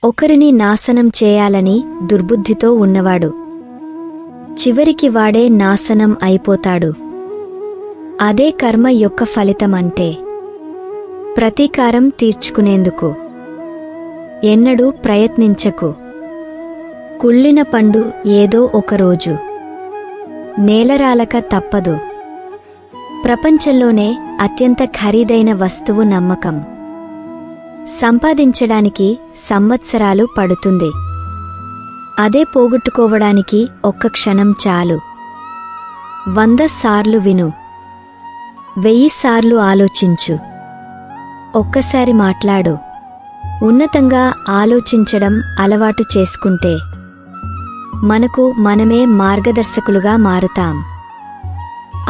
ఒకరిని నాశనం చేయాలని దుర్బుద్ధితో ఉన్నవాడు చివరికి వాడే నాశనం అయిపోతాడు. అదే కర్మ యొక్క ఫలితమంటే ప్రతీకారం తీర్చుకునేందుకు ఎన్నడూ ప్రయత్నించకు. కుళ్ళిన పండు ఏదో ఒకరోజు నేలరాలక తప్పదు. ప్రపంచంలోనే అత్యంత ఖరీదైన వస్తువు నమ్మకం. సంపాదించడానికి సంవత్సరాలు పడుతుంది. అదే పోగొట్టుకోవడానికి ఒక్క క్షణం చాలు. 100 సార్లు విను, 1000 సార్లు ఆలోచించు, ఒక్కసారి మాట్లాడు. ఉన్నతంగా ఆలోచించడం అలవాటు చేసుకుంటే మనకు మనమే మార్గదర్శకులుగా మారుతాం.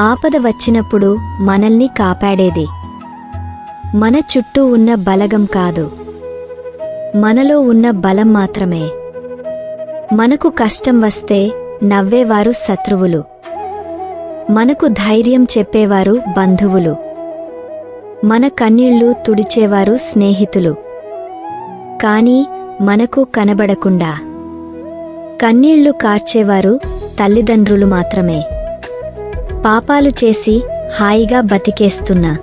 ఆపద వచ్చినప్పుడు మనల్ని కాపాడేది మన చుట్టూ ఉన్న బలగం కాదు, మనలో ఉన్న బలం మాత్రమే. మనకు కష్టం వస్తే నవ్వేవారు శత్రువులు, మనకు ధైర్యం చెప్పేవారు బంధువులు, మన కన్నీళ్లు తుడిచేవారు స్నేహితులు. కాని మనకు కనబడకుండా కన్నీళ్లు కార్చేవారు తల్లిదండ్రులు మాత్రమే. పాపాలు చేసి హాయిగా బతికేస్తున్నా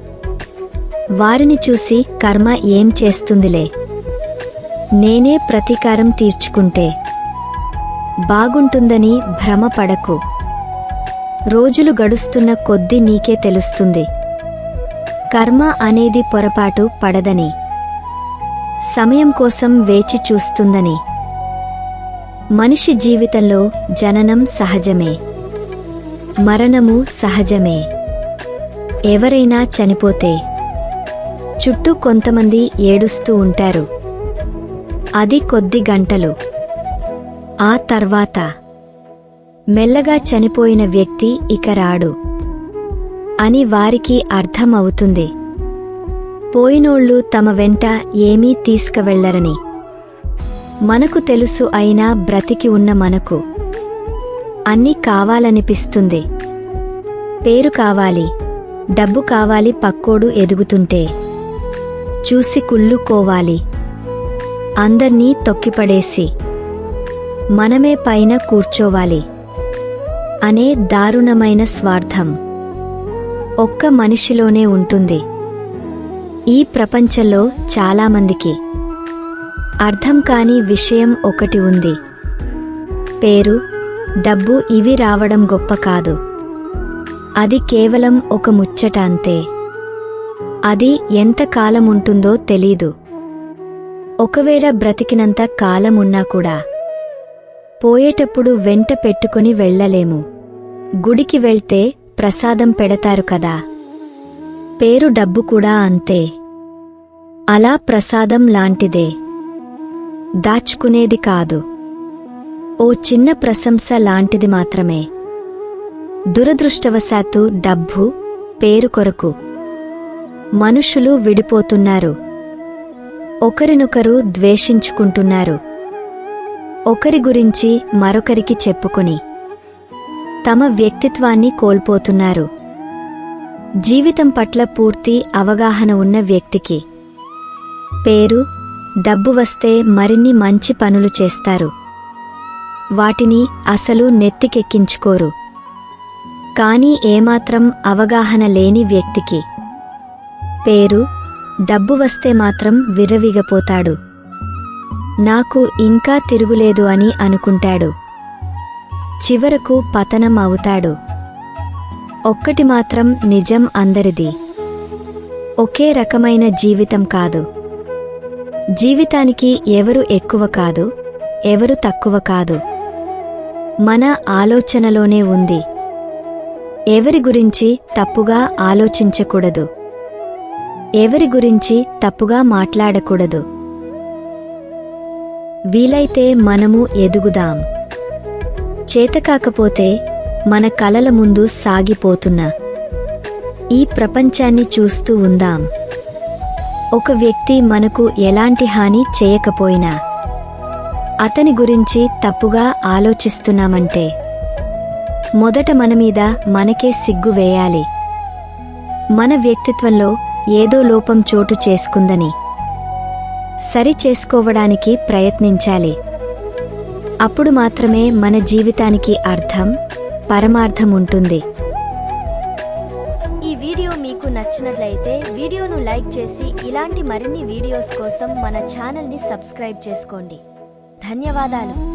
వారిని చూసి కర్మ ఏం చేస్తుందిలే, నేనే ప్రతీకారం తీర్చుకుంటే బాగుంటుందని భ్రమపడకు. రోజులు గడుస్తున్న కొద్దీ నీకే తెలుస్తుంది కర్మ అనేది పొరపాటు పడదని, సమయం కోసం వేచి చూస్తుందని. మనిషి జీవితంలో జననం సహజమే, మరణము సహజమే. ఎవరైనా చనిపోతే చుట్టూ కొంతమంది ఏడుస్తూ ఉంటారు. అది కొద్ది గంటలు. ఆ తర్వాత మెల్లగా చనిపోయిన వ్యక్తి ఇక రాడు అని వారికి అర్థమవుతుంది. పోయినోళ్ళు తమ వెంట ఏమీ తీసుకువెళ్లరని మనకు తెలుసు. అయినా బ్రతికి ఉన్న మనకు అన్నీ కావాలనిపిస్తుంది. పేరు కావాలి, డబ్బు కావాలి, పక్కోడు ఎదుగుతుంటే చూసి కుళ్ళుకోవాలి. అందర్నీ తొక్కిపడేసి మనమే పైన కూర్చోవాలి అనే దారుణమైన స్వార్థం ఒక్క మనిషిలోనే ఉంటుంది. ఈ ప్రపంచంలో చాలామందికి అర్థం కాని విషయం ఒకటి ఉంది. పేరు, డబ్బు ఇవి రావడం గొప్ప కాదు, అది కేవలం ఒక ముచ్చట అంతే. అది ఎంతకాలం ఉంటుందో తెలీదు. ఒకవేళ బ్రతికినంత కాలం ఉన్నా కూడా పోయేటప్పుడు వెంట పెట్టుకుని వెళ్ళలేము. గుడికి వెళ్తే ప్రసాదం పెడతారు కదా, పేరు డబ్బు కూడా అంతే. అలా ప్రసాదం లాంటిదే, దాచుకునేది కాదు. ఓ చిన్న ప్రశంస లాంటిది మాత్రమే. దురదృష్టవశాత్తు డబ్బు, పేరు కొరకు మనుషులు విడిపోతున్నారు. ఒకరినొకరు ద్వేషించుకుంటున్నారు. ఒకరి గురించి మరొకరికి చెప్పుకుని తమ వ్యక్తిత్వాన్ని కోల్పోతున్నారు. జీవితం పట్ల పూర్తి అవగాహన ఉన్న వ్యక్తికి పేరు, డబ్బు వస్తే మరిన్ని మంచి పనులు చేస్తారు. వాటిని అసలు నెత్తికెక్కించుకోరు. కానీ ఏమాత్రం అవగాహన లేని వ్యక్తికి పేరు, డబ్బు వస్తే మాత్రం విర్రవీగపోతాడు. నాకు ఇంకా తిరుగులేదు అని అనుకుంటాడు. చివరకు పతనం అవుతాడు. ఒక్కటి మాత్రం నిజం, అందరిది ఒకే రకమైన జీవితం కాదు. జీవితానికి ఎవరు ఎక్కువ కాదు, ఎవరు తక్కువ కాదు. మన ఆలోచనలోనే ఉంది. ఎవరి గురించి తప్పుగా ఆలోచించకూడదు, ఎవరి గురించి తప్పుగా మాట్లాడకూడదు. వీలైతే మనము ఎదుగుదాం. చేతకాకపోతే మన కలల ముందు సాగిపోతున్న ఈ ప్రపంచాన్ని చూస్తూ ఉందాం. ఒక వ్యక్తి మనకు ఎలాంటి హాని చేయకపోయినా అతని గురించి తప్పుగా ఆలోచిస్తున్నామంటే మొదట మనమీద మనకే సిగ్గు వేయాలి. మన వ్యక్తిత్వంలో ఏదో లోపం చోటు చేసుకుందని సరి చేసుకోవడానికి ప్రయత్నించాలి. అప్పుడు మాత్రమే మన జీవితానికి అర్థం, పరమార్థం ఉంటుంది. ఈ వీడియో మీకు నచ్చినట్లయితే వీడియోను లైక్ చేసి ఇలాంటి మరిన్ని వీడియోస్ కోసం మన ఛానల్ని సబ్స్క్రైబ్ చేసుకోండి. ధన్యవాదాలు.